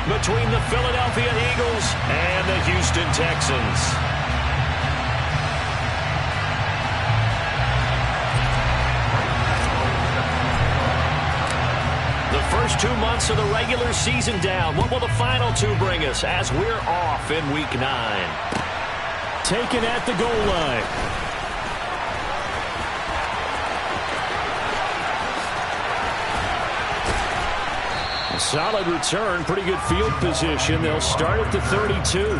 between the Philadelphia Eagles and the Houston Texans. The first 2 months of the regular season down. What will the final two bring us as we're off in Week 9? Taken at the goal line. A solid return, pretty good field position. They'll start at the 32.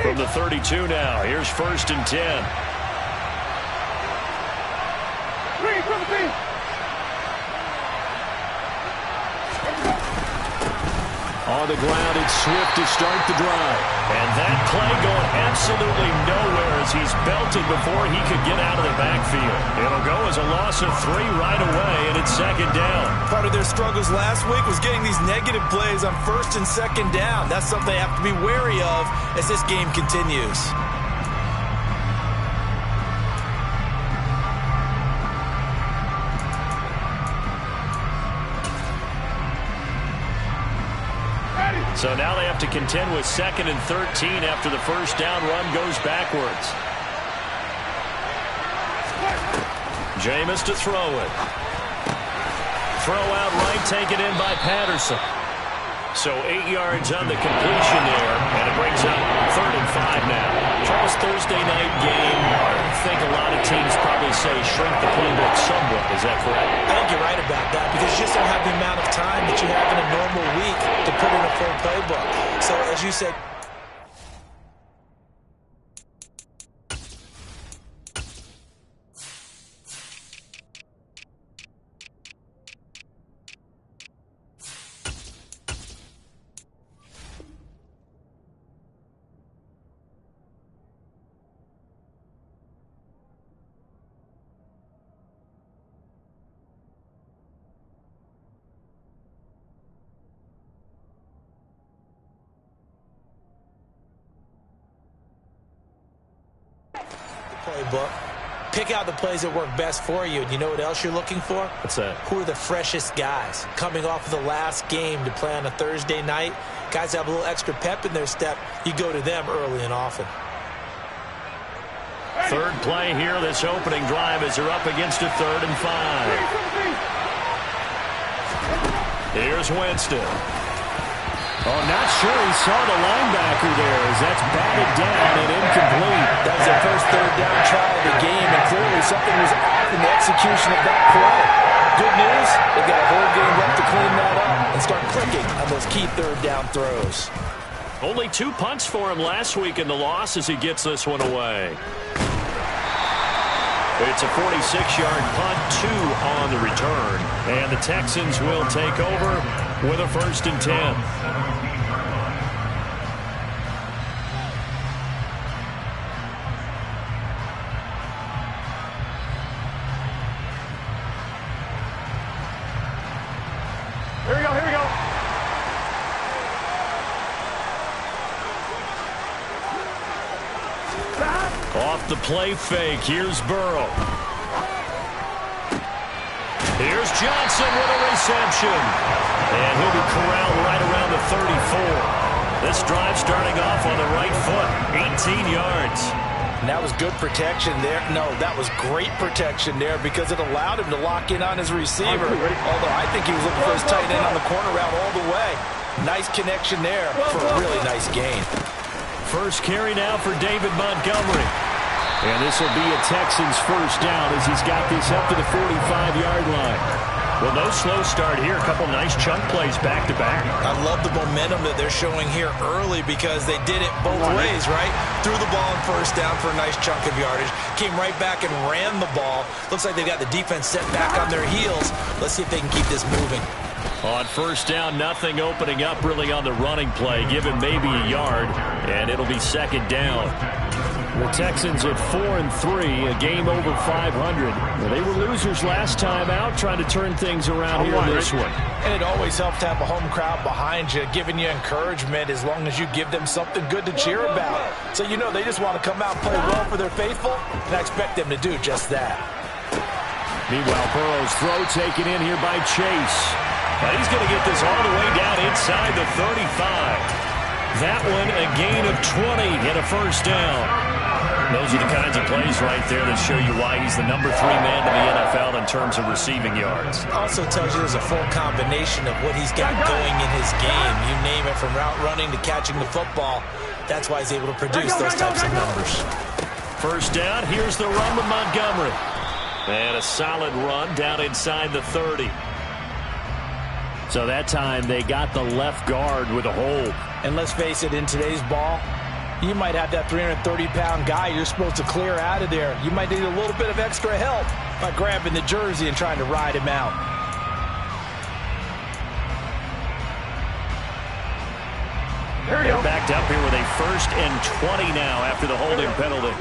From the 32 now, here's 1st and 10. On the ground, it's Swift to start the drive. And that play going absolutely nowhere as he's belted before he could get out of the backfield. It'll go as a loss of 3 right away, and it's 2nd down. Part of their struggles last week was getting these negative plays on 1st and 2nd down. That's something they have to be wary of as this game continues. So now they have to contend with 2nd and 13 after the first down run goes backwards. Jameis to throw it. Throw out right, taken in by Patterson. So 8 yards on the completion there, and it brings up 3rd and 5 now. Charles, Thursday night game, I think a lot of teams probably say shrink the playbook somewhat. Is that correct? I think you're right about that because you just don't have the amount of time that you have in a normal week to put in a full playbook. So as you said, playbook. Pick out the plays that work best for you. And you know what else you're looking for? What's that? Who are the freshest guys coming off of the last game to play on a Thursday night? Guys have a little extra pep in their step. You go to them early and often. 3rd play here, this opening drive as they're up against a 3rd and 5. Here's Winston. Oh, not sure he saw the linebacker there as that's batted down and incomplete. That was their first 3rd down try of the game, and clearly something was off in the execution of that play. Good news, they've got a whole game left to clean that up and start clicking on those key 3rd down throws. Only 2 punts for him last week in the loss as he gets this one away. It's a 46-yard punt, 2 on the return. And the Texans will take over with a 1st and 10. Off the play fake, here's Burrow. Here's Johnson with a reception. And he'll be corralled right around the 34. This drive starting off on the right foot, 18 yards. And that was good protection there. No, that was great protection there because it allowed him to lock in on his receiver. Although I think he was looking for his tight end on the corner route all the way. Nice connection there for a really nice gain. First carry now for David Montgomery. And this will be a Texans 1st down as he's got this up to the 45-yard line. Well, no slow start here. A couple nice chunk plays back-to-back. I love the momentum that they're showing here early because they did it both ways, right? Threw the ball on 1st down for a nice chunk of yardage. Came right back and ran the ball. Looks like they've got the defense set back on their heels. Let's see if they can keep this moving. On 1st down, nothing opening up really on the running play. Give him maybe a yard, and it'll be 2nd down. The Texans at 4-3, a game over 500. Well, they were losers last time out, trying to turn things around here in this one. And it always helps to have a home crowd behind you, giving you encouragement as long as you give them something good to cheer about. So you know they just want to come out and play well for their faithful, and I expect them to do just that. Meanwhile, Burrow's throw taken in here by Chase. And he's going to get this all the way down inside the 35. That one a gain of 20 and a first down. Those are the kinds of plays right there that show you why he's the number 3 man in the NFL in terms of receiving yards. Also tells you there's a full combination of what he's got going in his game. You name it, from route running to catching the football. That's why he's able to produce those types of numbers. First down, here's the run with Montgomery. And a solid run down inside the 30. So that time they got the left guard with a hold. And let's face it, in today's ball, you might have that 330-pound guy you're supposed to clear out of there. You might need a little bit of extra help by grabbing the jersey and trying to ride him out. They're backed up here with a 1st and 20 now after the holding penalty.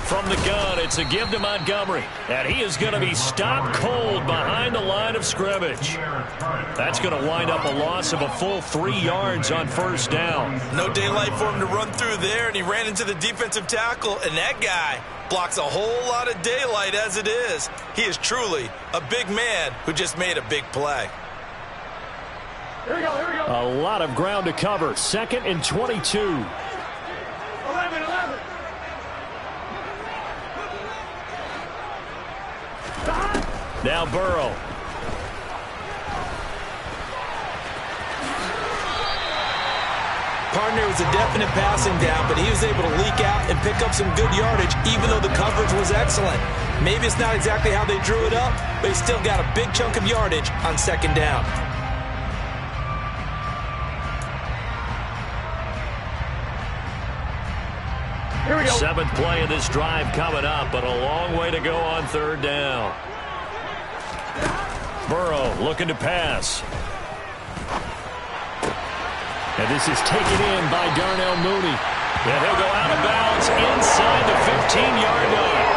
From the gun, it's a give to Montgomery. And he is going to be stopped cold behind the line of scrimmage. That's going to wind up a loss of a full 3 yards on first down. No daylight for him to run through there, and he ran into the defensive tackle, and that guy blocks a whole lot of daylight as it is. He is truly a big man who just made a big play. Here we go, here we go. A lot of ground to cover. 2nd and 22. 11. Now Burrow. Partner was a definite passing down, but he was able to leak out and pick up some good yardage, even though the coverage was excellent. Maybe it's not exactly how they drew it up, but he still got a big chunk of yardage on 2nd down. Here we go. 7th play of this drive coming up, but a long way to go on 3rd down. Burrow looking to pass. And this is taken in by Darnell Mooney. And he'll go out of bounds inside the 15-yard line.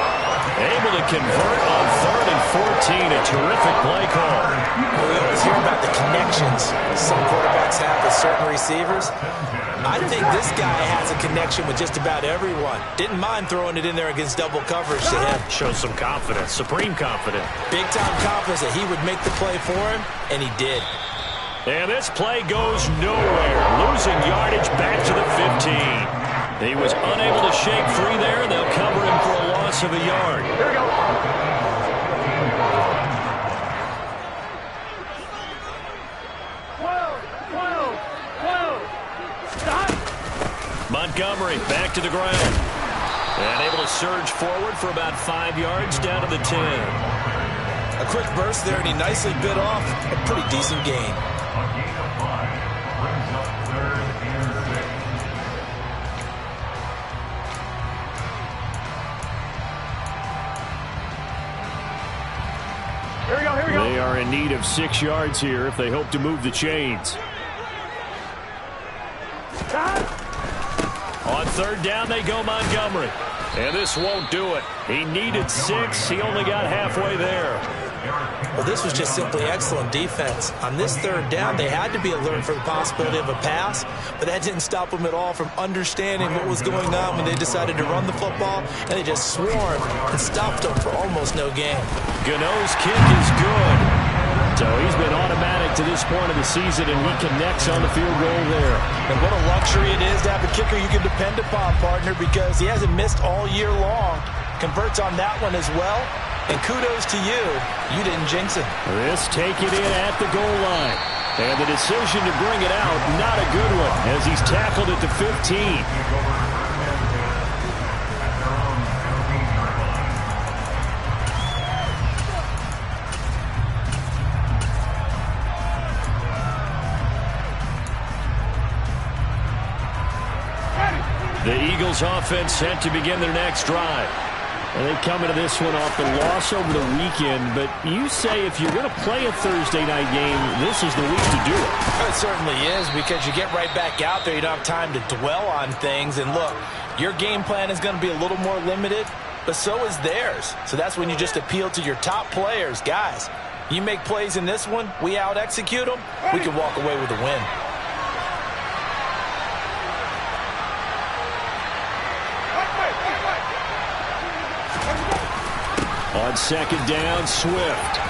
Able to convert on 3rd and 14. A terrific play call. We always hear about the connections some quarterbacks have with certain receivers. I think this guy has a connection with just about everyone. Didn't mind throwing it in there against double coverage to him. Shows some confidence, supreme confidence. Big-time confidence that he would make the play for him, and he did. And this play goes nowhere. Losing yardage back to the 15. He was unable to shake free there, and they'll cover him for a loss of a yard. Here we go. Montgomery back to the ground. And able to surge forward for about 5 yards down to the 10. A quick burst there, and he nicely bit off a pretty decent gain. Here we go, here we go. They are in need of 6 yards here if they hope to move the chains. On 3rd down, they go Montgomery. And this won't do it. He needed 6. He only got halfway there. Well, this was just simply excellent defense. On this 3rd down, they had to be alert for the possibility of a pass, but that didn't stop them at all from understanding what was going on when they decided to run the football, and they just swarmed and stopped them for almost no gain. Gano's kick is good. So he's been automatic to this point of the season, and he connects on the field goal there. And what a luxury it is to have a kicker you can depend upon, partner, because he hasn't missed all year long. Converts on that one as well. And kudos to you. You didn't jinx it. This take it in at the goal line. And the decision to bring it out, not a good one, as he's tackled at the 15. The Eagles offense set to begin their next drive. And they come into this one off the loss over the weekend, but you say if you're going to play a Thursday night game, this is the week to do it. It's certainly is, because you get right back out there. You don't have time to dwell on things. And look, your game plan is going to be a little more limited, but so is theirs. So that's when you just appeal to your top players. Guys, you make plays in this one, we out-execute them, we can walk away with a win. On second down, Swift.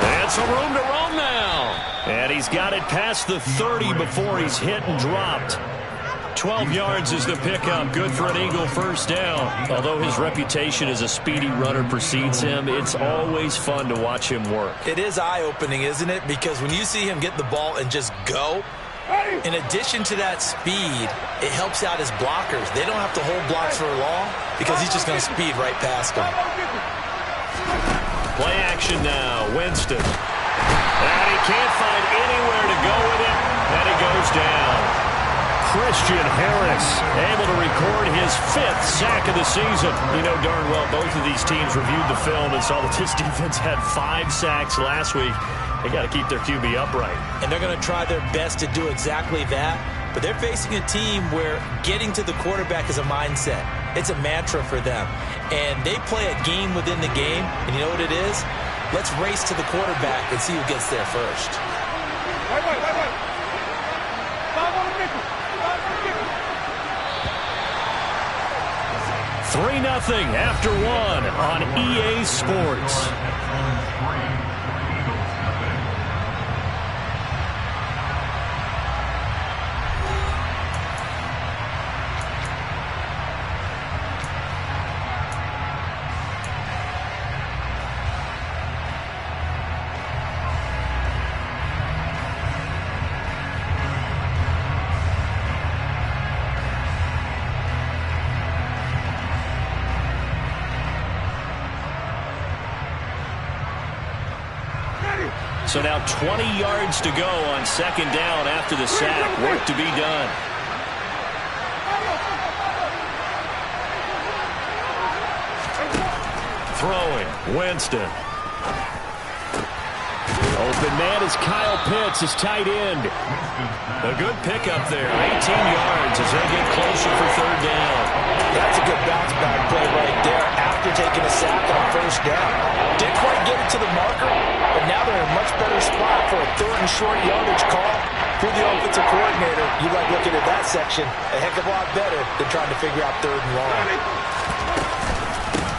And some room to roam now. And he's got it past the 30 before he's hit and dropped. 12 yards is the pickup. Good for an Eagle first down. Although his reputation as a speedy runner precedes him, it's always fun to watch him work. It is eye-opening, isn't it? Because when you see him get the ball and just go, in addition to that speed, it helps out his blockers. They don't have to hold blocks for long because he's just going to speed right past them. Play action now. Winston. And he can't find anywhere to go with it. And he goes down. Christian Harris able to record his 5th sack of the season. You know darn well both of these teams reviewed the film and saw that this defense had 5 sacks last week. They got to keep their QB upright. And they're going to try their best to do exactly that. But they're facing a team where getting to the quarterback is a mindset. It's a mantra for them. And they play a game within the game. And you know what it is? Let's race to the quarterback and see who gets there first. 3-0 after 1 on EA Sports. So now 20 yards to go on second down after the sack. Work to be done. Throwing, Winston. Open man is Kyle Pitts, his tight end. A good pickup there, 18 yards as they get closer for third down. That's a good bounce back play right there after taking a sack on first down. Didn't quite get it to the marker, but now they're in a much better spot for a 3rd and short yardage call. For the offensive coordinator, you like looking at that section a heck of a lot better than trying to figure out 3rd and long.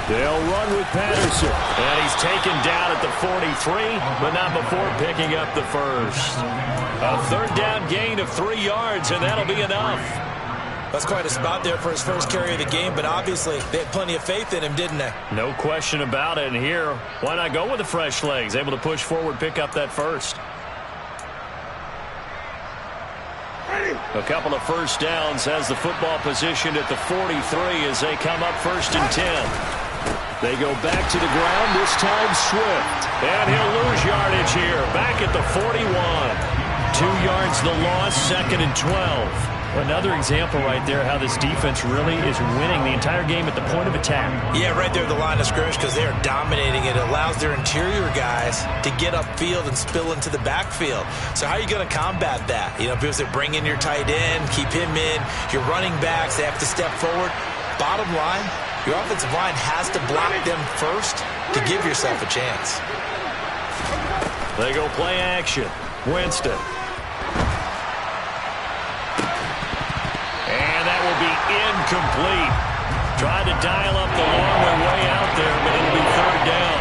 They'll run with Patterson. And he's taken down at the 43, but not before picking up the first. A 3rd down gain of 3 yards, and that'll be enough. That's quite a spot there for his first carry of the game, but obviously they had plenty of faith in him, didn't they? No question about it. And here, why not go with the fresh legs? Able to push forward, pick up that first. A couple of first downs has the football positioned at the 43 as they come up 1st and 10. They go back to the ground, this time Swift. And he'll lose yardage here, back at the 41. 2 yards the loss, 2nd and 12. Another example right there how this defense really is winning the entire game at the point of attack. Yeah, right there at the line of scrimmage because they are dominating it. It allows their interior guys to get upfield and spill into the backfield. So how are you going to combat that? You know, because they bring in your tight end, keep him in. Your running backs, they have to step forward. Bottom line, your offensive line has to block them first to give yourself a chance. They go play action. Winston. Incomplete. Tried to dial up the long way out there, but it'll be 3rd down.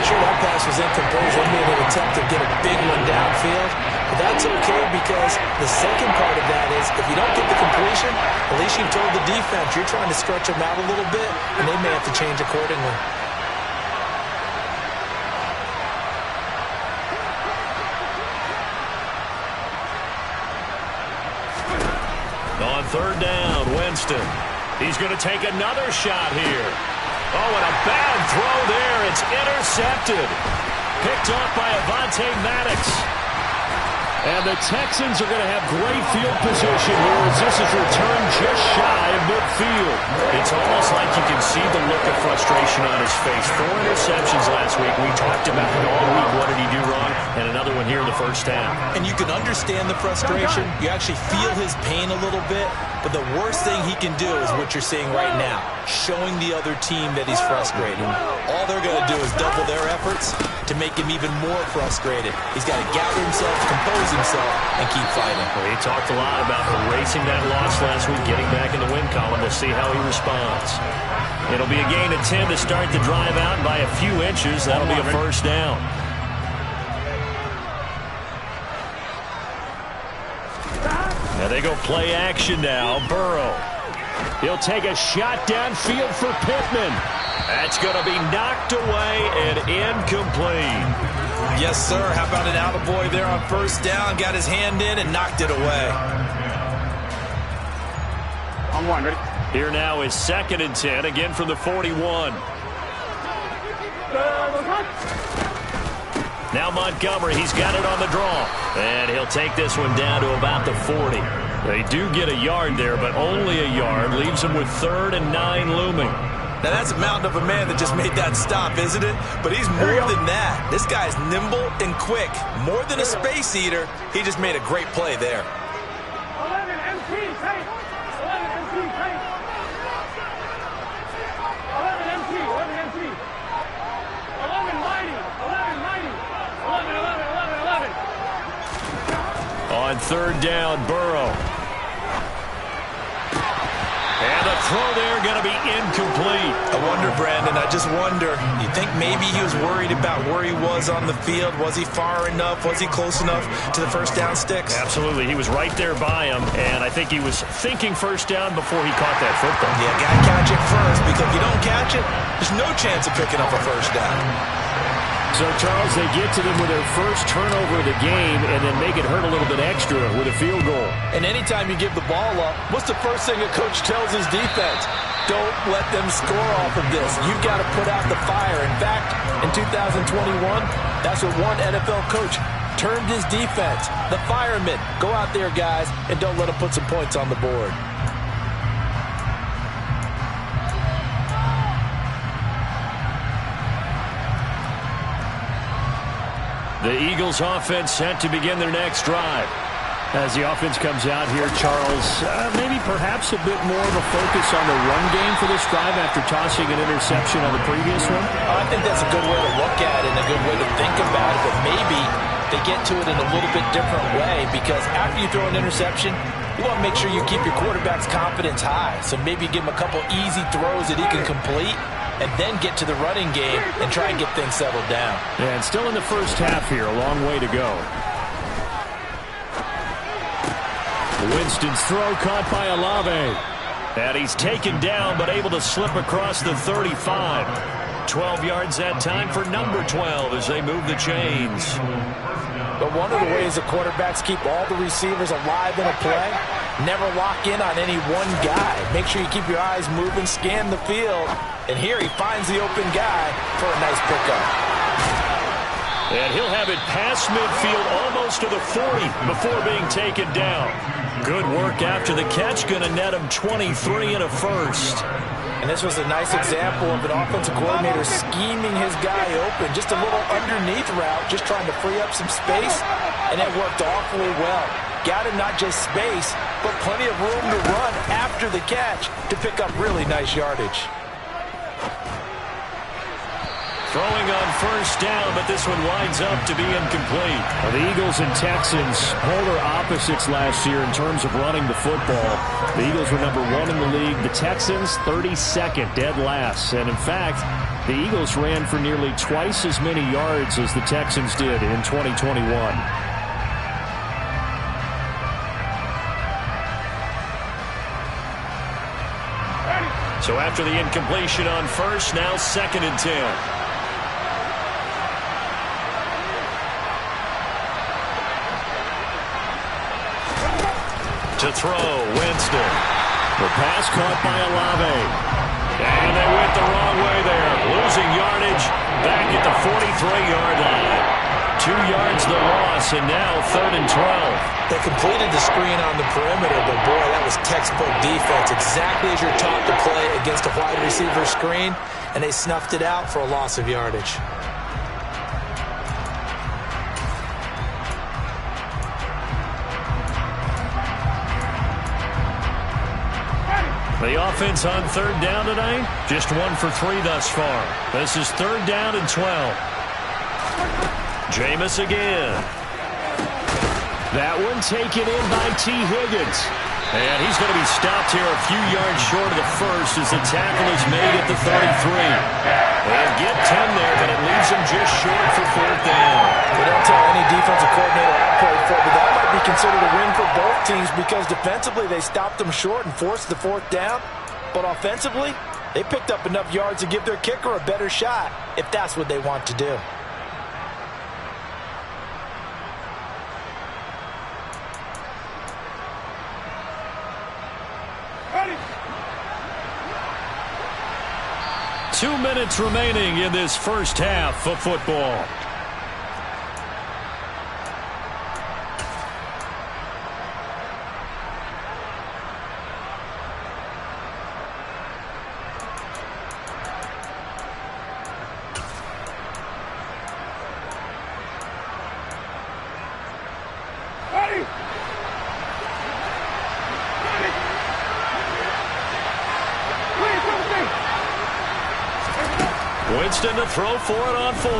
Sure, that pass was incomplete. They made an attempt to get a big one downfield. But that's okay because the second part of that is if you don't get the completion, at least you've told the defense you're trying to stretch them out a little bit, and they may have to change accordingly. On 3rd down, Winston. He's going to take another shot here. Oh, and a bad throw there. It's intercepted. Picked off by Avonte Maddox. And the Texans are going to have great field position here as this is returned just shy of midfield. It's almost like you can see the look of frustration on his face. 4 interceptions last week. We talked about it all week. What did he do wrong? And another one here in the first half. And you can understand the frustration. You actually feel his pain a little bit. But the worst thing he can do is what you're seeing right now, showing the other team that he's frustrated. All they're going to do is double their efforts to make him even more frustrated. He's got to gather himself, compose himself, and keep fighting. Well, he talked a lot about erasing that loss last week, getting back in the win column. We'll see how he responds. It'll be a gain of 10 to start the drive out by a few inches. That'll be a first down. Now they go play action now. Burrow. He'll take a shot downfield for Pittman. That's going to be knocked away and incomplete. Yes, sir. How about an attaboy there on first down? Got his hand in and knocked it away. On one, ready? Here now is 2nd and 10, again from the 41. Now Montgomery, he's got it on the draw. And he'll take this one down to about the 40. They do get a yard there, but only a yard. Leaves him with 3rd and 9 looming. Now that's a mountain of a man that just made that stop, isn't it? But he's more than that. This guy's nimble and quick. More than a space eater. He just made a great play there. 11 MT, take. 11 MT, take. 11 MT, 11 MT. 11 mighty, 11 mighty. 11, 11, 11, 11. On 3rd down, Burrow. And the throw there going to be incomplete. I wonder, Brandon, I just wonder. You think maybe he was worried about where he was on the field? Was he far enough? Was he close enough to the first down sticks? Absolutely. He was right there by him, and I think he was thinking first down before he caught that football. Yeah, got to catch it first, because if you don't catch it, there's no chance of picking up a first down. So, Charles, they get to them with their first turnover of the game and then make it hurt a little bit extra with a field goal. And anytime you give the ball up, what's the first thing a coach tells his defense? Don't let them score off of this. You've got to put out the fire. In fact, in 2021, that's what one NFL coach termed his defense. The firemen. Go out there, guys, and don't let them put some points on the board. The Eagles offense set to begin their next drive. As the offense comes out here, Charles, maybe perhaps a bit more of a focus on the run game for this drive after tossing an interception on the previous one? I think that's a good way to look at it and a good way to think about it, but maybe they get to it in a little bit different way, because after you throw an interception, you want to make sure you keep your quarterback's confidence high. So maybe give him a couple easy throws that he can complete, and then get to the running game and try and get things settled down. Yeah, and still in the first half here, a long way to go. Winston's throw caught by Olave. And he's taken down, but able to slip across the 35. 12 yards that time for number 12 as they move the chains. But one of the ways the quarterbacks keep all the receivers alive in a play, never lock in on any one guy. Make sure you keep your eyes moving, scan the field. And here he finds the open guy for a nice pickup. And he'll have it past midfield almost to the 40 before being taken down. Good work after the catch. Going to net him 23 and a first. And this was a nice example of an offensive coordinator scheming his guy open. Just a little underneath route, just trying to free up some space. And it worked awfully well. Got him not just space, but plenty of room to run after the catch to pick up really nice yardage. Throwing on first down, but this one winds up to be incomplete. Well, the Eagles and Texans, polar opposites last year in terms of running the football. The Eagles were number 1 in the league. The Texans, 32nd, dead last. And in fact, the Eagles ran for nearly twice as many yards as the Texans did in 2021. So after the incompletion on first, now 2nd and 10. To throw, Winston. The pass caught by Olave. And they went the wrong way there. Losing yardage back at the 43-yard line. 2 yards the loss, and now 3rd and 12. They completed the screen on the perimeter, but boy, that was textbook defense. Exactly as you're taught to play against a wide receiver screen, and they snuffed it out for a loss of yardage. The offense on 3rd down tonight, just 1 for 3 thus far. This is 3rd down and 12. Jameis again. That one taken in by T. Higgins. And he's going to be stopped here a few yards short of the first as the tackle is made at the 33. They'll get 10 there, but it leaves him just short for 4th down. We don't tell any defensive coordinator I played for, but that might be considered a win for both teams because defensively they stopped them short and forced the 4th down. But offensively, they picked up enough yards to give their kicker a better shot if that's what they want to do. Ready. 2 minutes remaining in this first half of football. Ready. Winston to throw for it on 4.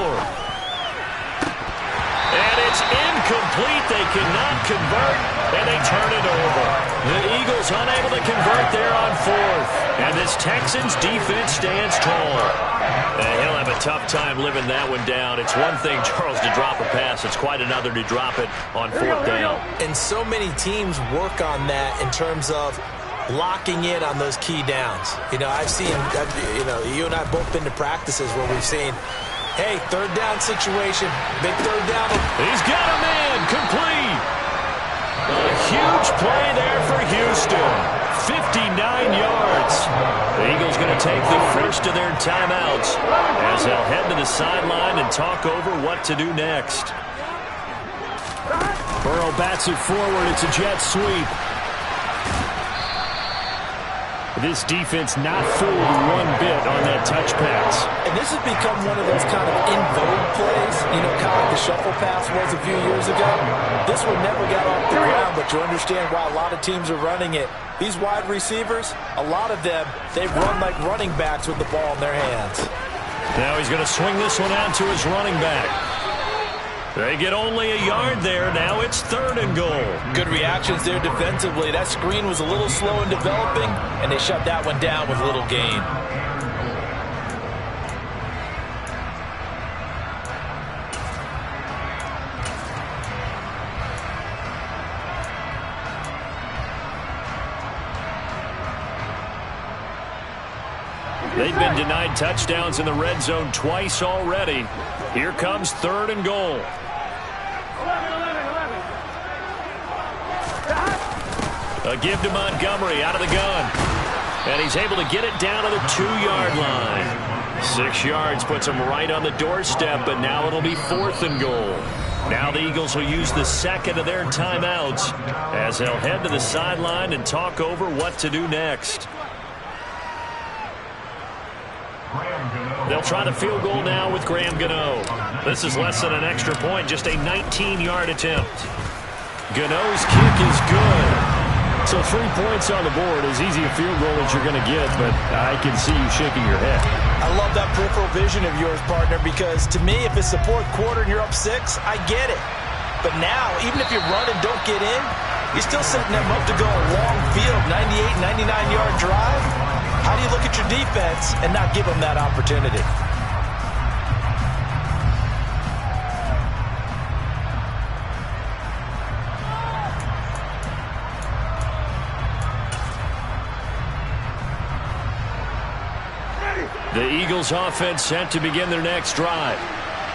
And it's incomplete. They cannot convert, and they turn it over. The Eagles unable to convert there on 4th. And this Texans defense stands tall. He'll have a tough time living that one down. It's one thing, Charles, to drop a pass. It's quite another to drop it on 4th down. And so many teams work on that in terms of locking in on those key downs. You know, I've seen, you and I have both been to practices where we've seen, hey, 3rd down situation, big 3rd down. He's got a man, complete. A huge play there for Houston. 59 yards. The Eagles going to take the first of their timeouts as they'll head to the sideline and talk over what to do next. Burrow bats it forward. It's a jet sweep. This defense not fooled one bit on that touch pass. And this has become one of those kind of in vogue plays, you know, kind of like the shuffle pass was a few years ago. This one never got off the ground, but you understand why a lot of teams are running it. These wide receivers, a lot of them, they run like running backs with the ball in their hands. Now he's going to swing this one out to his running back. They get only a yard there. Now it's 3rd and goal. Good reactions there defensively. That screen was a little slow in developing, and they shut that one down with little gain. They've been denied touchdowns in the red zone twice already. Here comes 3rd and goal. 11. A give to Montgomery out of the gun. And he's able to get it down to the 2-yard line. 6 yards puts him right on the doorstep, but now it'll be 4th and goal. Now the Eagles will use the second of their timeouts as they'll head to the sideline and talk over what to do next. They'll try the field goal now with Graham Gano. This is less than an extra point, just a 19-yard attempt. Gano's kick is good. So 3 points on the board, as easy a field goal as you're going to get, but I can see you shaking your head. I love that peripheral vision of yours, partner, because to me, if it's the 4th quarter and you're up 6, I get it. But now, even if you run and don't get in, you're still setting them up to go a long field, 98, 99-yard drive. How do you look at your defense and not give them that opportunity? The Eagles offense set to begin their next drive.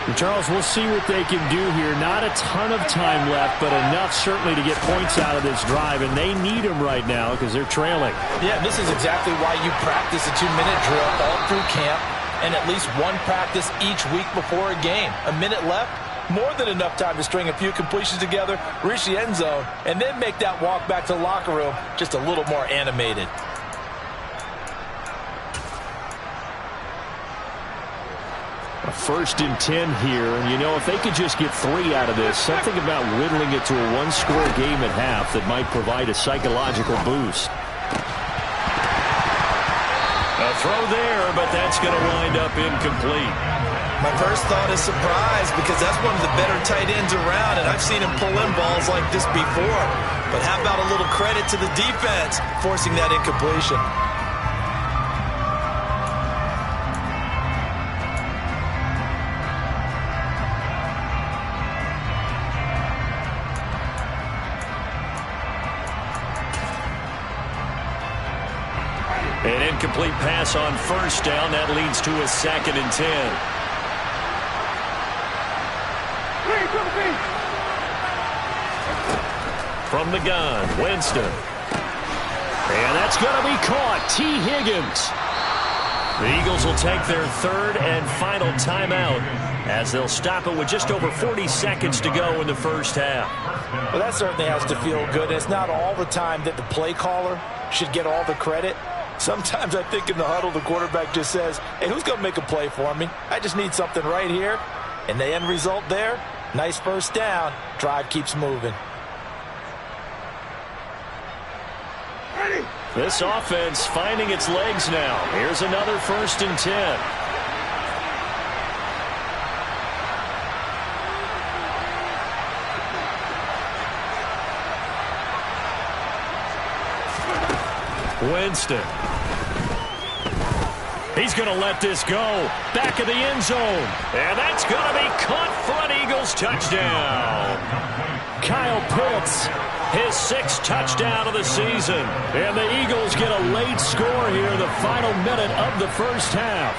And Charles, we'll see what they can do here. Not a ton of time left, but enough certainly to get points out of this drive, and they need them right now because they're trailing. Yeah, this is exactly why you practice a 2-minute drill all through camp and at least one practice each week before a game. A minute left, More than enough time to string a few completions together, reach the end zone, and then make that walk back to the locker room just a little more animated. A 1st and 10 here, and you know, if they could just get 3 out of this, something about whittling it to a one-score game at half that might provide a psychological boost. A throw there, but that's going to wind up incomplete. My first thought is surprise, because that's one of the better tight ends around, and I've seen him pull in balls like this before. But how about a little credit to the defense forcing that incompletion? An incomplete pass on 1st down. That leads to a 2nd and 10. From the gun, Winston. And that's going to be caught. T. Higgins. The Eagles will take their 3rd and final timeout as they'll stop it with just over 40 seconds to go in the first half. Well, that certainly has to feel good. It's not all the time that the play caller should get all the credit. Sometimes I think in the huddle, the quarterback just says, hey, who's going to make a play for me? I just need something right here. And the end result there, nice 1st down. Drive keeps moving. This offense finding its legs now. Here's another 1st and 10. Winston. He's going to let this go. Back of the end zone. And that's going to be caught for an Eagles touchdown. Kyle Pitts, his 6th touchdown of the season. And the Eagles get a late score here in the final minute of the first half.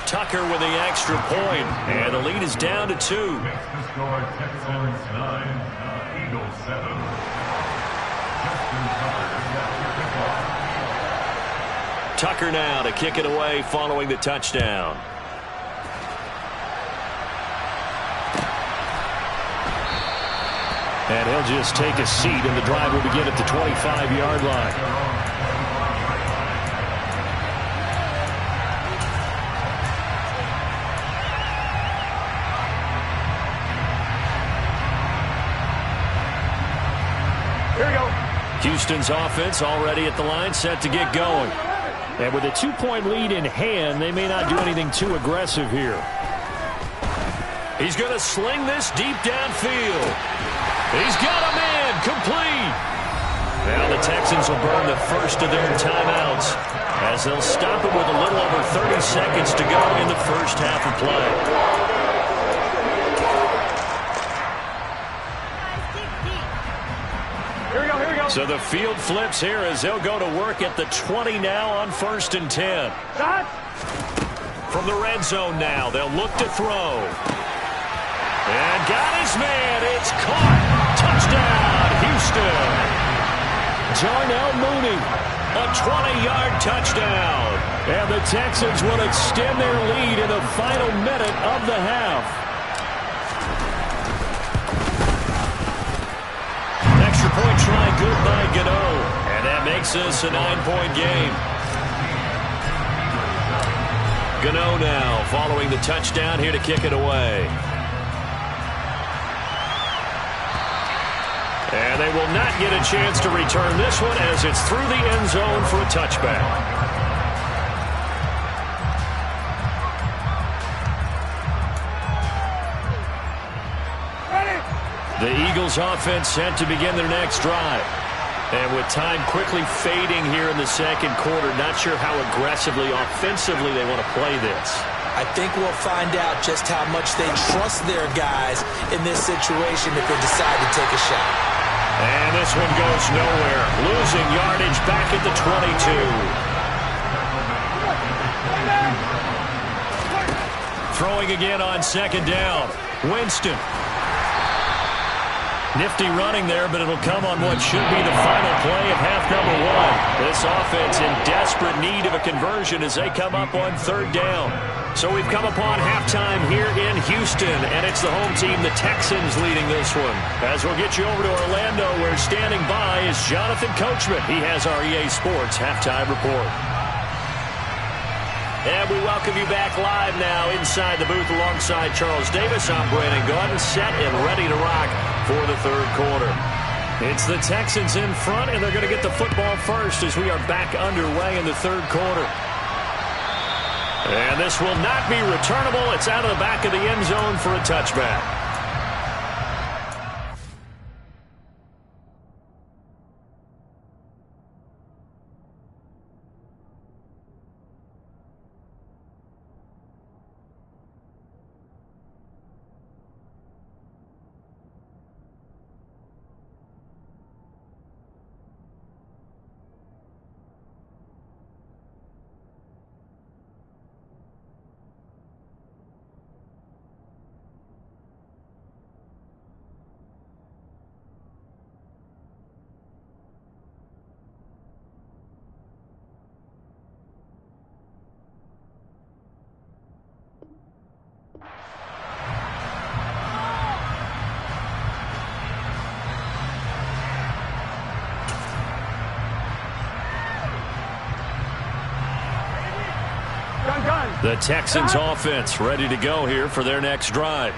Tucker with the extra point. And the lead is down to 2. Score Texans 9, Eagles 7. Tucker now to kick it away following the touchdown. And he'll just take a seat, and the drive will begin at the 25-yard line. Here we go. Houston's offense already at the line, set to get going. And with a 2-point lead in hand, they may not do anything too aggressive here. He's going to sling this deep downfield. He's got a man complete. Now the Texans will burn the first of their timeouts as they'll stop it with a little over 30 seconds to go in the first half of play. So the field flips here as they'll go to work at the 20 now on 1st and 10. From the red zone now, they'll look to throw. And got his man. It's caught. Touchdown, Houston. Darnell Mooney, a 20-yard touchdown. And the Texans will extend their lead in the final minute of the half. Point try good by Gano, and that makes this a 9-point game. Gano now following the touchdown here to kick it away. And they will not get a chance to return this one as it's through the end zone for a touchback. The Eagles offense set to begin their next drive. And with time quickly fading here in the second quarter, not sure how aggressively, offensively they want to play this. I think we'll find out just how much they trust their guys in this situation if they decide to take a shot. And this one goes nowhere. Losing yardage back at the 22. Throwing again on 2nd down. Winston. Nifty running there, but it'll come on what should be the final play of half number 1. This offense in desperate need of a conversion as they come up on 3rd down. So we've come upon halftime here in Houston, and it's the home team, the Texans, leading this one. As we'll get you over to Orlando, where standing by is Jonathan Coachman. He has our EA Sports halftime report. And we welcome you back live now inside the booth alongside Charles Davis. I'm Brandon Gaudin, set and ready to rock for the third quarter. It's the Texans in front, and they're going to get the football first as we are back underway in the third quarter. And this will not be returnable. It's out of the back of the end zone for a touchback. The Texans offense ready to go here for their next drive.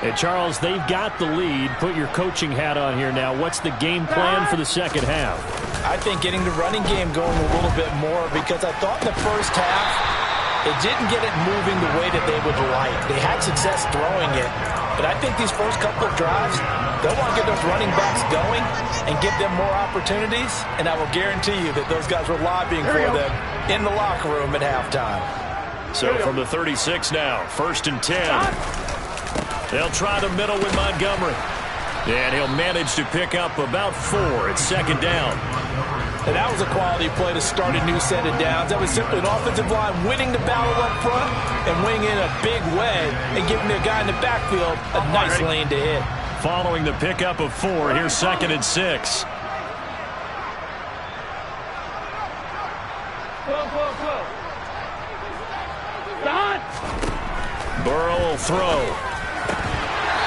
And Charles, they've got the lead. Put your coaching hat on here now. What's the game plan for the second half? I think getting the running game going a little bit more, because I thought in the first half it didn't get it moving the way that they would like. They had success throwing it, but I think these first couple of drives, they'll want to get those running backs going and give them more opportunities, and I will guarantee you that those guys were lobbying for them in the locker room at halftime. So from the 36 now, 1st and 10. They'll try the middle with Montgomery. And he'll manage to pick up about 4. It's 2nd down. And that was a quality play to start a new set of downs. That was simply an offensive line winning the battle up front and winning in a big way and giving the guy in the backfield a nice lane to hit. Following the pickup of 4, here's 2nd and 6. Burrow will throw.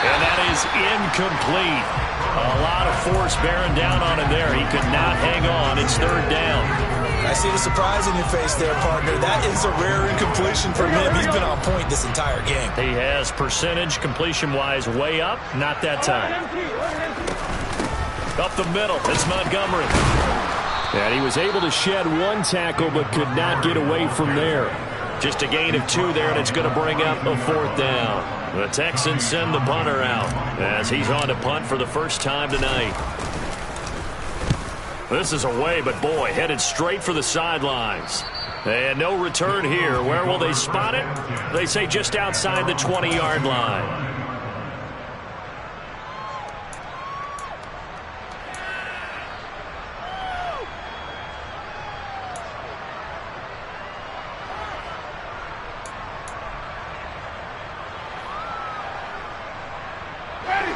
And that is incomplete. A lot of force bearing down on him there. He could not hang on. It's 3rd down. I see the surprise in your face there, partner. That is a rare incompletion for him. He's been on point this entire game. He has percentage completion-wise way up. Not that time. Up the middle. It's Montgomery. And he was able to shed 1 tackle but could not get away from there. Just a gain of 2 there, and it's going to bring up a 4th down. The Texans send the punter out as he's on to punt for the first time tonight. This is away, but boy, headed straight for the sidelines. And no return here. Where will they spot it? They say just outside the 20-yard line.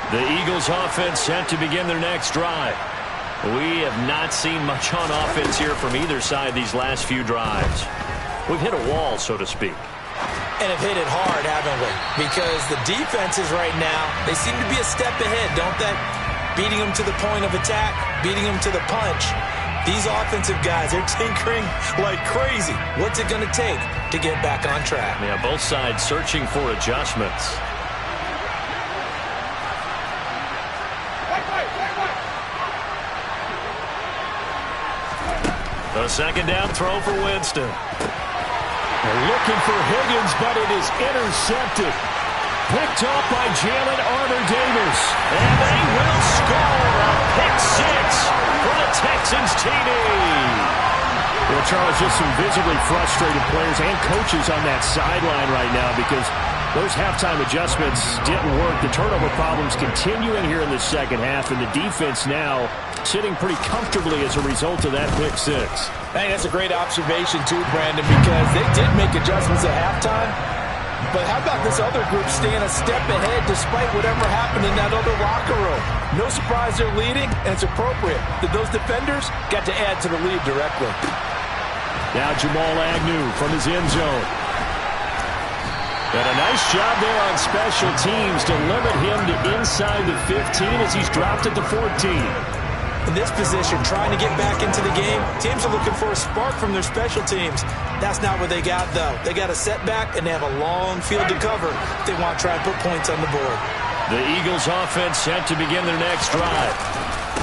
The Eagles offense set to begin their next drive. We have not seen much on offense here from either side these last few drives. We've hit a wall, so to speak. And have hit it hard, haven't we? Because the defenses right now, they seem to be a step ahead, don't they? Beating them to the point of attack, beating them to the punch. These offensive guys, they're tinkering like crazy. What's it going to take to get back on track? Yeah, both sides searching for adjustments. A 2nd down throw for Winston. They're looking for Higgins, but it is intercepted. Picked off by Jalen Armour-Davis. And they will score a pick 6 for the Texans TD. Well, Charles, just some visibly frustrated players and coaches on that sideline right now because those halftime adjustments didn't work. The turnover problems continuing here in the second half, and the defense now sitting pretty comfortably as a result of that pick 6. I think that's a great observation, too, Brandon, because they did make adjustments at halftime. But how about this other group staying a step ahead despite whatever happened in that other locker room? No surprise they're leading, and it's appropriate that those defenders got to add to the lead directly. Now Jamal Agnew from his end zone. And a nice job there on special teams to limit him to inside the 15 as he's dropped it to 14. In this position, trying to get back into the game, teams are looking for a spark from their special teams. That's not what they got, though. They got a setback, and they have a long field to cover if they want to try and put points on the board. The Eagles offense set to begin their next drive.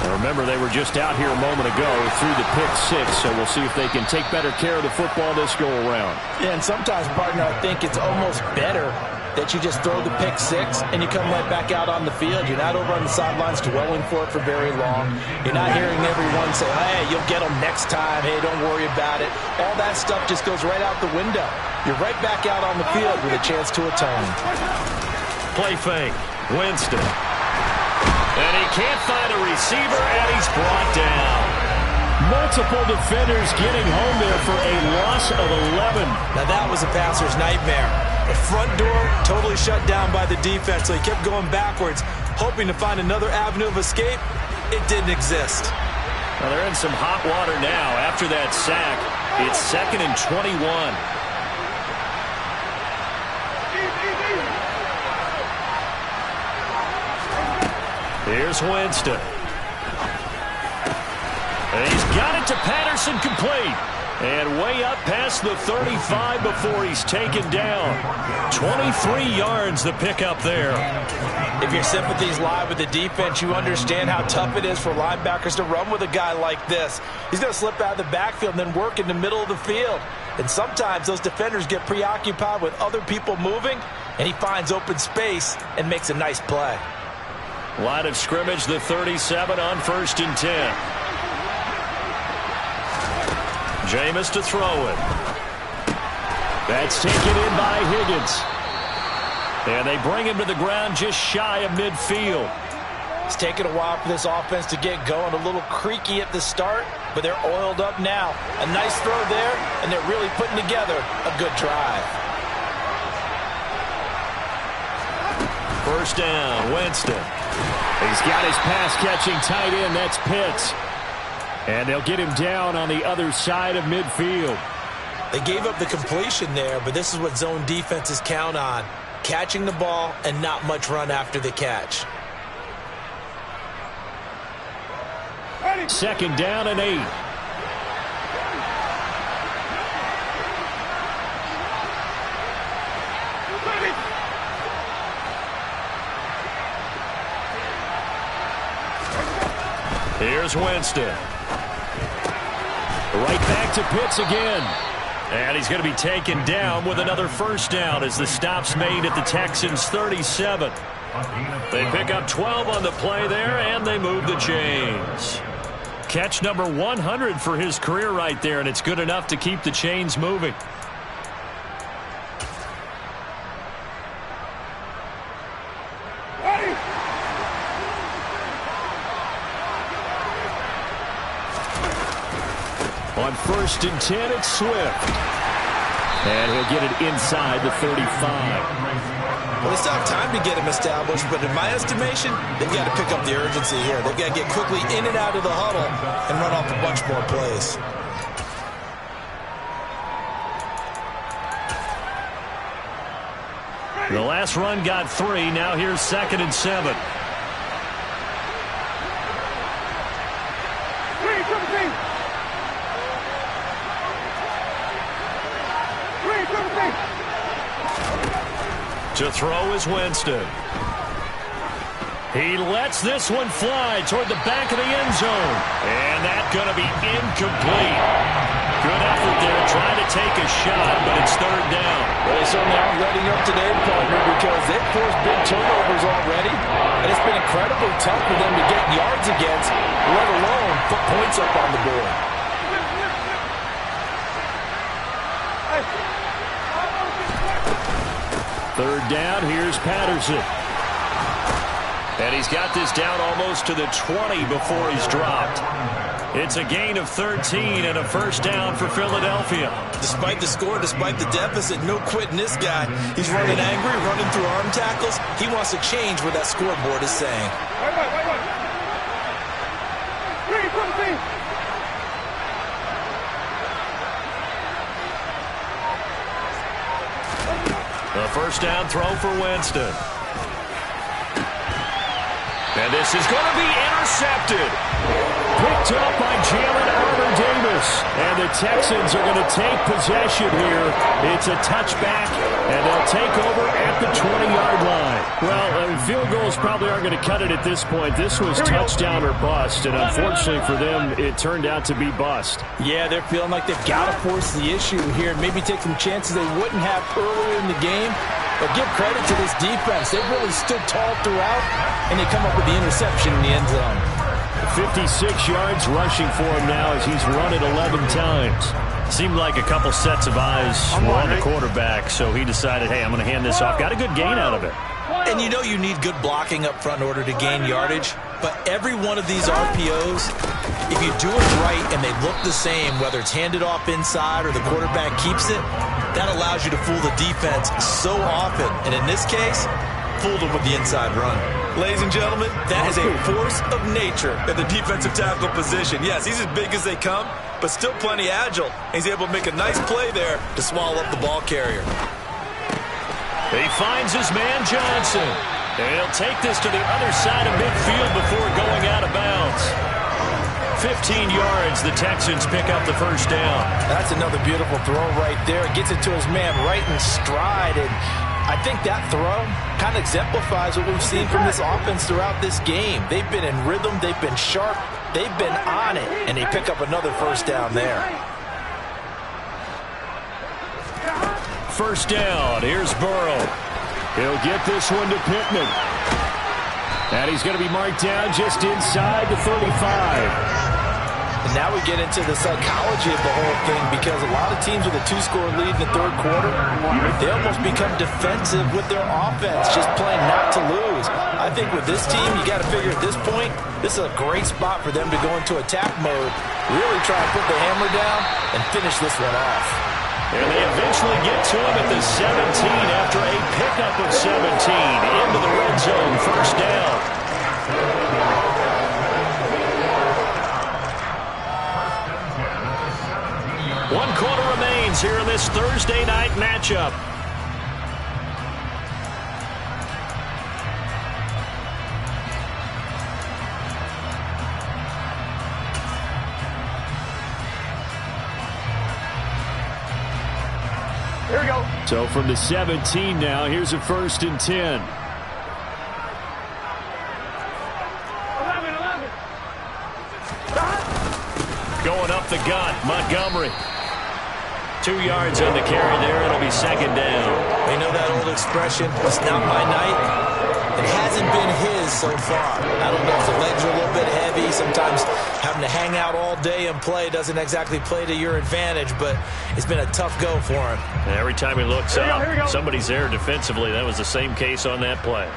And remember, they were just out here a moment ago through the pick six, so we'll see if they can take better care of the football this go-around. Yeah, and sometimes, partner, I think it's almost better that you just throw the pick six and you come right back out on the field. You're not over on the sidelines dwelling for it for very long. You're not hearing everyone say, hey, you'll get them next time. Hey, don't worry about it. All that stuff just goes right out the window. You're right back out on the field with a chance to atone. Play fake. Winston. And he can't find a receiver, and he's brought down. Multiple defenders getting home there for a loss of 11. Now that was a passer's nightmare. The front door totally shut down by the defense, so he kept going backwards, hoping to find another avenue of escape. It didn't exist. Well, they're in some hot water now after that sack. It's 2nd and 21. Here's Winston. And he's got it to Patterson, complete. And way up past the 35 before he's taken down. 23 yards the pickup there. If your sympathies lie with the defense, you understand how tough it is for linebackers to run with a guy like this. He's going to slip out of the backfield and then work in the middle of the field. And sometimes those defenders get preoccupied with other people moving, and he finds open space and makes a nice play. Line of scrimmage, the 37 on 1st and 10. Jameis to throw it. That's taken in by Higgins. And they bring him to the ground just shy of midfield. It's taken a while for this offense to get going. A little creaky at the start, but they're oiled up now. A nice throw there, and they're really putting together a good drive. First down, Winston. He's got his pass-catching tight end. That's Pitts. And they'll get him down on the other side of midfield. They gave up the completion there, but this is what zone defenses count on. Catching the ball and not much run after the catch. 2nd down and 8. Here's Winston. Right back to Pitts again. And he's going to be taken down with another first down as the stop's made at the Texans' 37. They pick up 12 on the play there, and they move the chains. Catch number 100 for his career right there, and it's good enough to keep the chains moving. On 1st and 10, it's Swift. And he'll get it inside the 35. Well, they still have time to get him established, but in my estimation, they've got to pick up the urgency here. They've got to get quickly in and out of the huddle and run off a bunch more plays. The last run got 3. Now here's 2nd and 7. To throw is Winston. He lets this one fly toward the back of the end zone. And that's going to be incomplete. Good effort there trying to take a shot, but it's 3rd down. Well, they certainly aren't letting up today, partner, because they've forced big turnovers already. And it's been incredibly tough for them to get yards against, let alone put points up on the board. Third down, here's Patterson. And he's got this down almost to the 20 before he's dropped. It's a gain of 13 and a first down for Philadelphia. Despite the score, despite the deficit, no quitting this guy. He's running angry, running through arm tackles. He wants to change what that scoreboard is saying. A first down throw for Winston. And this is going to be intercepted. Picked up by Jalen Armour-Davis. And the Texans are going to take possession here. It's a touchback, and they'll take over at the 20-yard line. Well, field goals probably aren't going to cut it at this point. This was touchdown or bust, and unfortunately for them, it turned out to be bust. Yeah, they're feeling like they've got to force the issue here and maybe take some chances they wouldn't have earlier in the game. But give credit to this defense. They've really stood tall throughout, and they come up with the interception in the end zone. 56 yards rushing for him now as he's run it 11 times. Seemed like a couple sets of eyes were on the quarterback, so he decided, hey, I'm going to hand this off. Got a good gain out of it. And you know you need good blocking up front in order to gain yardage, but every one of these RPOs, if you do it right and they look the same, whether it's handed off inside or the quarterback keeps it, that allows you to fool the defense so often. And in this case, fooled them with the inside run. Ladies and gentlemen, that is a force of nature in the defensive tackle position. Yes, he's as big as they come, but still plenty agile. He's able to make a nice play there to swallow up the ball carrier. He finds his man Johnson. And he'll take this to the other side of midfield before going out of bounds. 15 yards, the Texans pick up the first down. That's another beautiful throw right there. Gets it to his man right in stride, and I think that throw kind of exemplifies what we've seen from this offense throughout this game. They've been in rhythm, they've been sharp, they've been on it, and they pick up another first down there. First down, here's Burrow. He'll get this one to Pittman. And he's going to be marked down just inside the 35. And now we get into the psychology of the whole thing, because a lot of teams with a 2-score lead in the third quarter, they almost become defensive with their offense, just playing not to lose. I think with this team, you got to figure at this point, this is a great spot for them to go into attack mode, really try to put the hammer down and finish this one off. And they eventually get to him at the 17 after a pickup of 17 into the red zone. First down. One quarter remains here in this Thursday night matchup. Here we go. So from the 17 now, here's a 1st and 10. 11. Going up the gut, Montgomery. 2 yards on the carry there. It'll be second down. You know that old expression, it's not my night? It hasn't been his so far. I don't know if the legs are a little bit heavy. Sometimes having to hang out all day and play doesn't exactly play to your advantage, but it's been a tough go for him. And every time he looks up, somebody's there defensively. That was the same case on that play.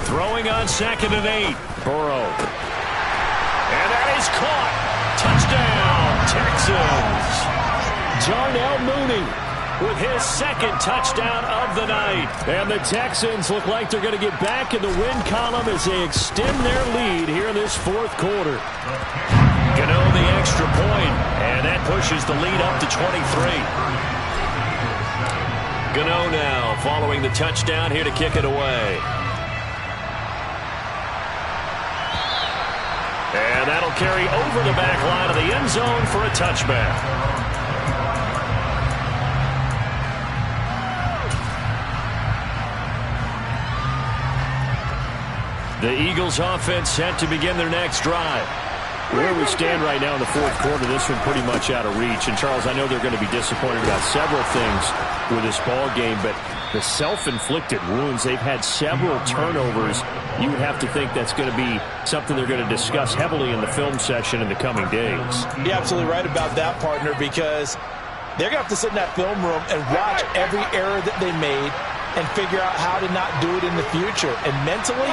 Throwing on 2nd and 8. Burrow. And that is caught. Touchdown, Texans. Darnell Mooney with his 2nd touchdown of the night. And the Texans look like they're going to get back in the win column as they extend their lead here in this 4th quarter. Gano the extra point, and that pushes the lead up to 23. Gano now following the touchdown here to kick it away. And that'll carry over the back line of the end zone for a touchback. The Eagles offense set to begin their next drive. Where we stand right now in the 4th quarter, this one pretty much out of reach. And, Charles, I know they're going to be disappointed about several things with this ball game, but the self-inflicted wounds, they've had several turnovers. You would have to think that's going to be something they're going to discuss heavily in the film session in the coming days. You're absolutely right about that, partner, because they're going to have to sit in that film room and watch every error that they made and figure out how to not do it in the future. And mentally,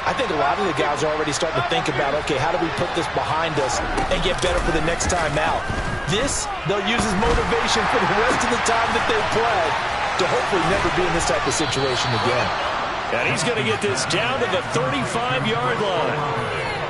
I think a lot of the guys are already starting to think about, okay, how do we put this behind us and get better for the next time out? This, they'll use as motivation for the rest of the time that they play to hopefully never be in this type of situation again. And he's going to get this down to the 35-yard line.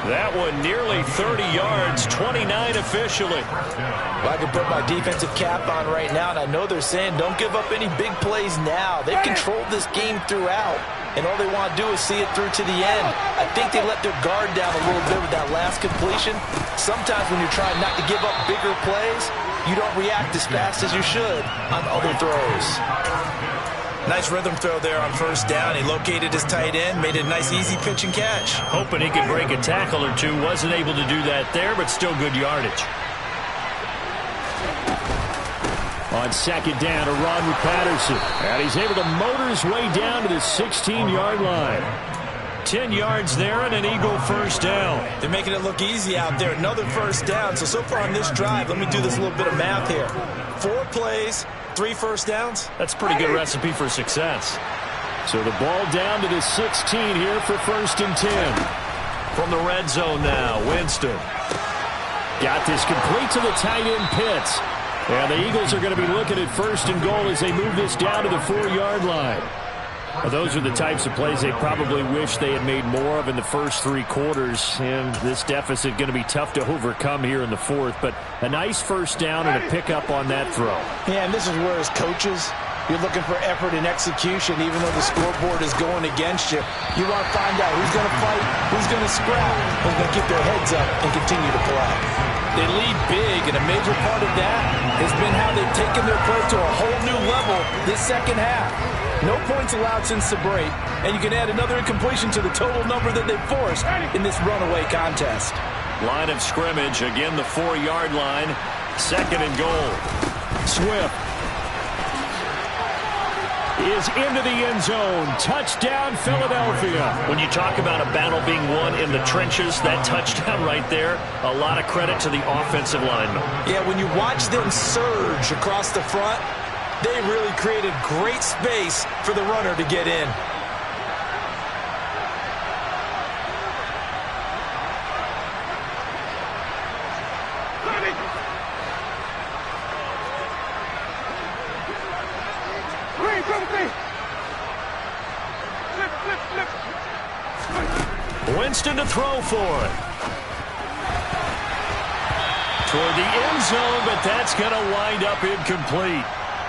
That one nearly 30 yards, 29 officially. Well, I can put my defensive cap on right now, and I know they're saying don't give up any big plays now. They've controlled this game throughout, and all they want to do is see it through to the end. I think they let their guard down a little bit with that last completion. Sometimes when you're trying not to give up bigger plays, you don't react as fast as you should on other throws. Nice rhythm throw there on first down. He located his tight end, made it a nice easy pitch and catch. Hoping he could break a tackle or two. Wasn't able to do that there, but still good yardage. On second down, a run with Patterson. And he's able to motor his way down to the 16-yard line. 10 yards there and an Eagle first down. They're making it look easy out there. Another first down. So far on this drive, let me do this little bit of math here. 4 plays, 3 first downs. That's a pretty good recipe for success. So the ball down to the 16 here for first and 10. From the red zone now, Winston. Got this complete to the tight end Pitts. And the Eagles are going to be looking at first and goal as they move this down to the 4-yard line. Well, those are the types of plays they probably wish they had made more of in the first 3 quarters. And this deficit going to be tough to overcome here in the 4th. But a nice first down and a pickup on that throw. Yeah, and this is where as coaches, you're looking for effort and execution even though the scoreboard is going against you. You want to find out who's going to fight, who's going to scrap, who's going to keep their heads up and continue to play. They lead big, and a major part of that has been how they've taken their play to a whole new level this second half. No points allowed since the break, and you can add another incompletion to the total number that they've forced in this runaway contest. Line of scrimmage, again the 4-yard line, second and goal. Swift is into the end zone. Touchdown, Philadelphia. When you talk about a battle being won in the trenches, that touchdown right there, a lot of credit to the offensive linemen. Yeah, when you watch them surge across the front, they really created great space for the runner to get in. Winston to throw for it. Toward the end zone, but that's going to wind up incomplete.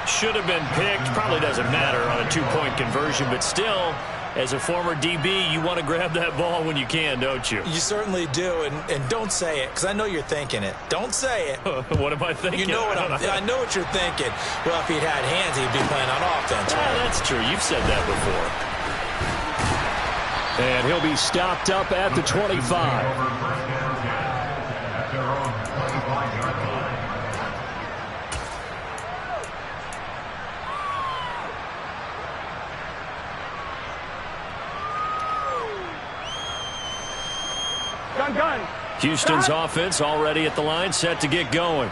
Should have been picked. Probably doesn't matter on a 2-point conversion, but still, as a former DB, you want to grab that ball when you can, don't you? You certainly do, and don't say it, because I know you're thinking it. Don't say it. What am I thinking? You know what I know what you're thinking. Well, if he'd had hands, he'd be playing on offense. Yeah, that's true. You've said that before. And he'll be stopped up at the 25. Houston's offense already at the line, set to get going.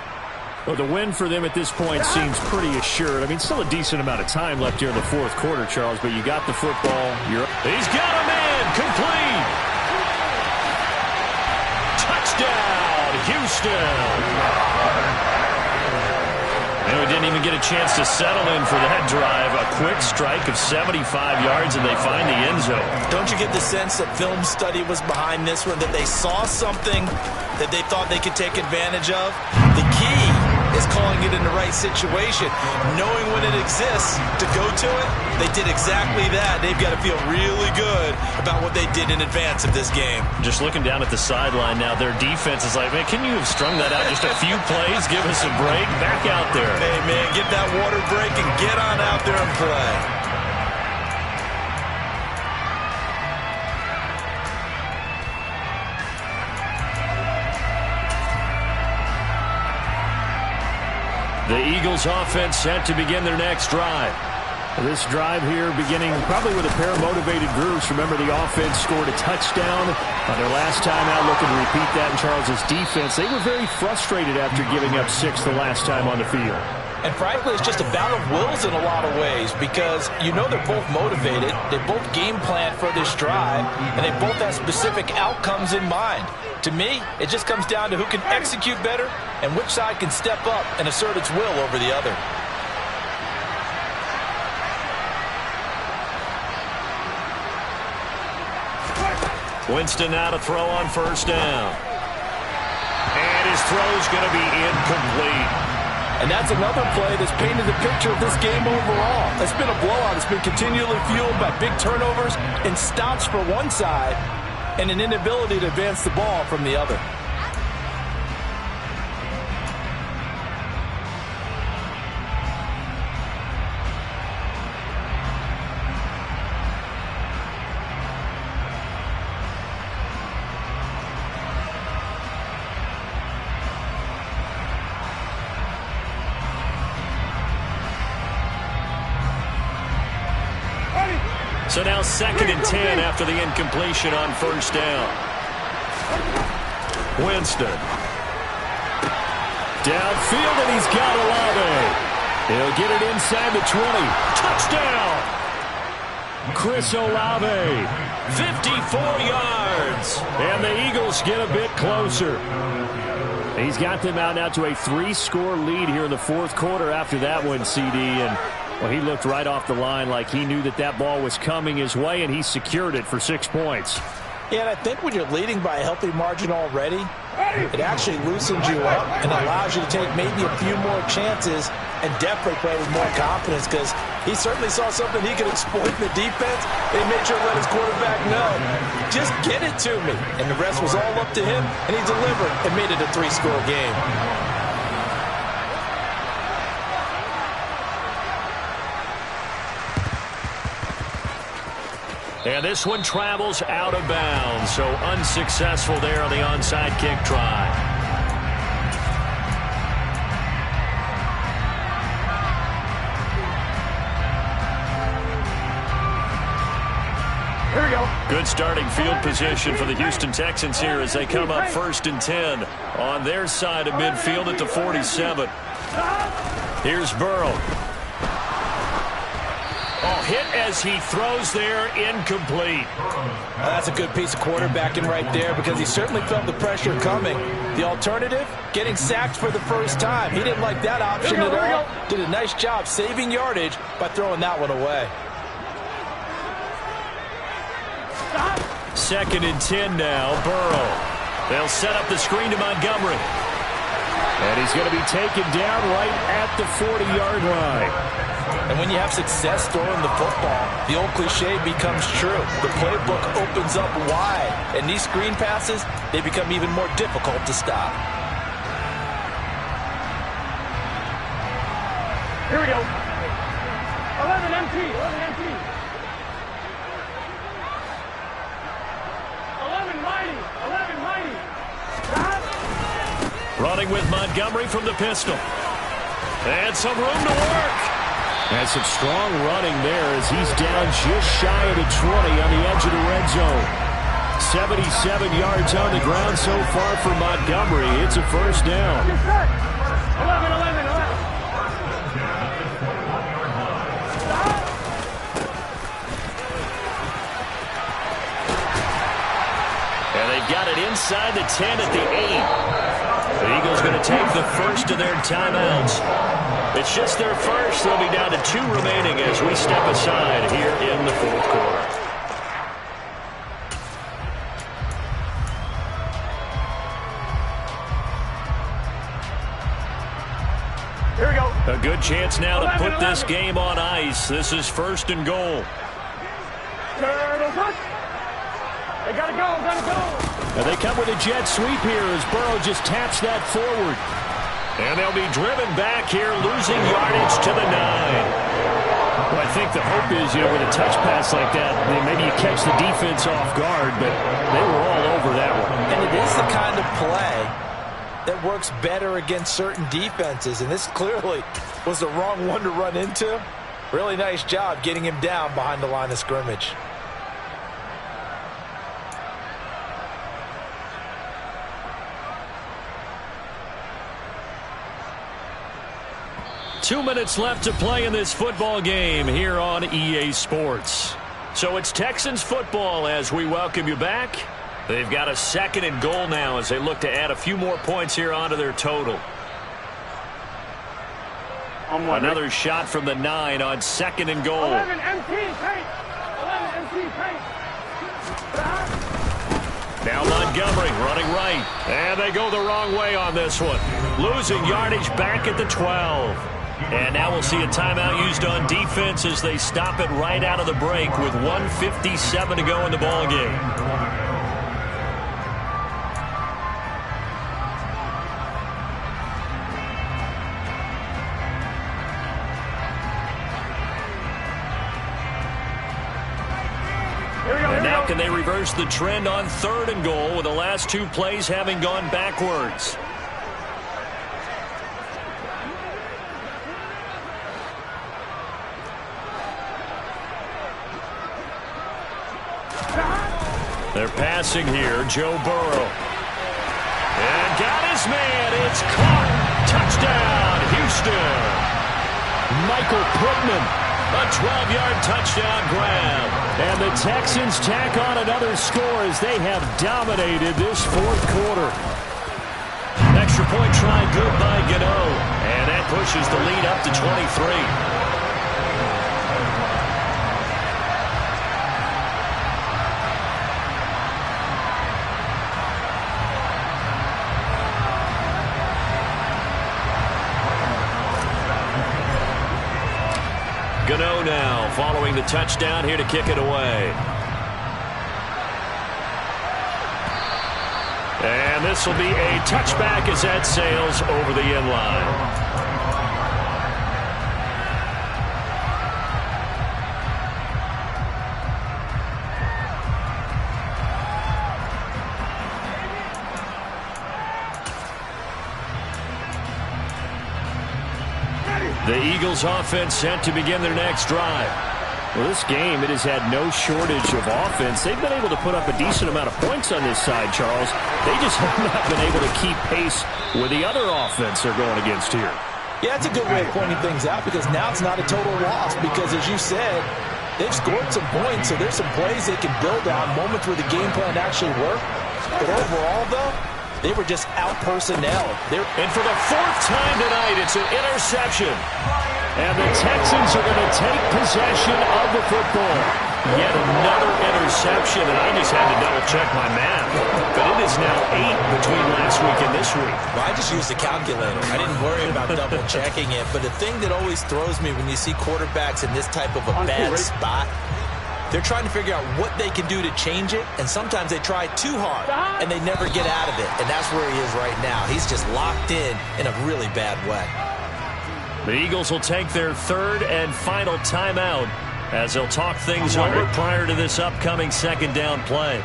Well, the win for them at this point seems pretty assured. I mean, still a decent amount of time left here in the 4th quarter, Charles, but you got the football. He's got a man, complete. Touchdown, Houston. And we didn't even get a chance to settle in for that drive. A quick strike of 75 yards, and they find the end zone. Don't you get the sense that film study was behind this one, that they saw something that they thought they could take advantage of? The key is calling it in the right situation. Knowing when it exists to go to it, they did exactly that. They've got to feel really good about what they did in advance of this game. Just looking down at the sideline now, their defense is like, man, can you have strung that out just a few plays? Give us a break. Back out there. Hey, man, get that water break and get on out there and play. The Eagles offense set to begin their next drive. This drive here beginning probably with a pair of motivated groups. Remember, the offense scored a touchdown on their last time out, looking to repeat that in Charles's defense. They were very frustrated after giving up 6 the last time on the field. And frankly, it's just a battle of wills in a lot of ways because you know they're both motivated, they both game plan for this drive, and they both have specific outcomes in mind. To me, it just comes down to who can execute better and which side can step up and assert its will over the other. Winston now to throw on first down. And his throw's going to be incomplete. And that's another play that's painted the picture of this game overall. It's been a blowout. It's been continually fueled by big turnovers and stops for one side and an inability to advance the ball from the other. So now 2nd and 10 after the incompletion on first down. Winston. Downfield, and he's got Olave. He'll get it inside the 20. Touchdown! Chris Olave. 54 yards. And the Eagles get a bit closer. He's got them out now to a 3-score lead here in the 4th quarter after that one, CD. And well, he looked right off the line like he knew that that ball was coming his way, and he secured it for 6 points. Yeah, and I think when you're leading by a healthy margin already, it actually loosens you up and allows you to take maybe a few more chances and definitely play with more confidence, because he certainly saw something he could exploit in the defense, and he made sure to let his quarterback know, just get it to me. And the rest was all up to him, and he delivered and made it a 3-score game. And this one travels out of bounds, so unsuccessful there on the onside kick try. Here we go. Good starting field position for the Houston Texans here as they come up 1st and 10 on their side of midfield at the 47. Here's Burrow. Oh, hit as he throws there, incomplete. That's a good piece of quarterbacking right there, because he certainly felt the pressure coming. The alternative, getting sacked for the first time. He didn't like that option at all. Did a nice job saving yardage by throwing that one away. 2nd and 10 now, Burrow. They'll set up the screen to Montgomery. And he's going to be taken down right at the 40-yard line. And when you have success throwing the football, the old cliche becomes true. The playbook opens up wide, and these screen passes, they become even more difficult to stop. Here we go. 11 MT. 11 MT. 11 mighty. 11 mighty. Running with Montgomery from the pistol. And some room to work. And some strong running there as he's down just shy of the 20 on the edge of the red zone. 77 yards on the ground so far for Montgomery. It's a first down. 11, 11, 11. And they've got it inside the 10 at the 8. The Eagles going to take the first of their timeouts. It's just their first. They'll be down to 2 remaining as we step aside here in the 4th quarter. Here we go. A good chance now to put this game on ice. This is 1st and goal. Turtle touch. They gotta go, gotta go. And they come with a jet sweep here as Burrow just taps that forward. And they'll be driven back here, losing yardage to the 9. Well, I think the hope is, with a touch pass like that, maybe you catch the defense off guard, but they were all over that one. And it is the kind of play that works better against certain defenses, and this clearly was the wrong one to run into. Really nice job getting him down behind the line of scrimmage. Two minutes left to play in this football game here on EA Sports. So it's Texans football as we welcome you back. They've got a 2nd and goal now as they look to add a few more points here onto their total. Another shot from the 9 on 2nd and goal. 11 MT, paint. 11 MT, paint. Now Montgomery running right. And they go the wrong way on this one. Losing yardage back at the 12. And now we'll see a timeout used on defense as they stop it right out of the break with 1:57 to go in the ball game. And now can they reverse the trend on 3rd and goal with the last 2 plays having gone backwards? They're passing here. Joe Burrow. And got his man. It's caught. Touchdown, Houston. Michael Pittman. A 12-yard touchdown grab. And the Texans tack on another score as they have dominated this 4th quarter. Extra point try good by Gano. And that pushes the lead up to 23. Gano now following the touchdown here to kick it away. And this will be a touchback as that sails over the end line. The Eagles offense set to begin their next drive. Well, this game, it has had no shortage of offense. They've been able to put up a decent amount of points on this side, Charles. They just have not been able to keep pace with the other offense they're going against here. Yeah, it's a good way of pointing things out because now it's not a total loss because, as you said, they've scored some points, so there's some plays they can build on, moments where the game plan actually worked. But overall, though, they were just out-personnel. And for the 4th time tonight, it's an interception. And the Texans are going to take possession of the football. Yet another interception, and I just had to double-check my math. But it is now 8 between last week and this week. Well, I just used the calculator. I didn't worry about double-checking it. But the thing that always throws me when you see quarterbacks in this type of a bad spot, they're trying to figure out what they can do to change it, and sometimes they try too hard, and they never get out of it. And that's where he is right now. He's just locked in a really bad way. The Eagles will take their 3rd and final timeout as they'll talk things over prior to this upcoming 2nd down play.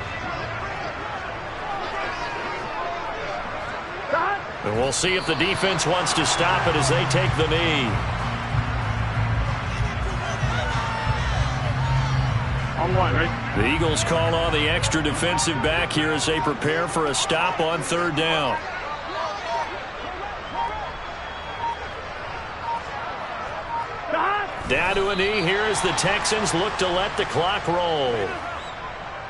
And we'll see if the defense wants to stop it as they take the knee. The Eagles call on the extra defensive back here as they prepare for a stop on 3rd down. Down to a knee here as the Texans look to let the clock roll.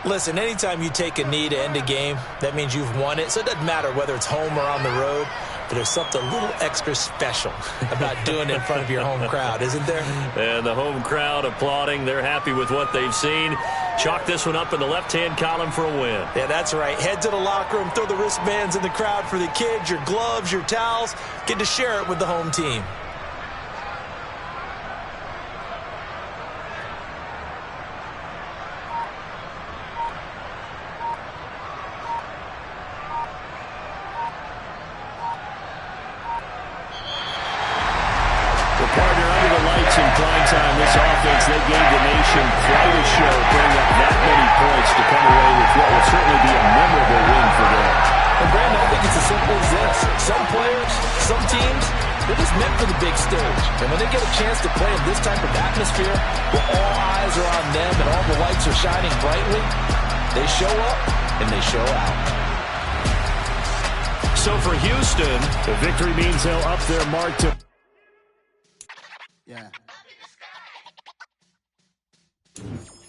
Listen, anytime you take a knee to end a game, that means you've won it. So it doesn't matter whether it's home or on the road. But there's something a little extra special about doing it in front of your home crowd, isn't there? And the home crowd applauding. They're happy with what they've seen. Chalk this one up in the left-hand column for a win. Yeah, that's right. Head to the locker room, throw the wristbands in the crowd for the kids, your gloves, your towels. Get to share it with the home team. This offense, they gave the nation quite a show, bringing up that many points to come away with what will certainly be a memorable win for them. And Brandon, I think it's as simple as this. Some players, some teams, they're just meant for the big stage. And when they get a chance to play in this type of atmosphere, where all eyes are on them and all the lights are shining brightly, they show up and they show out. So for Houston, the victory means they'll up their mark to... Yeah.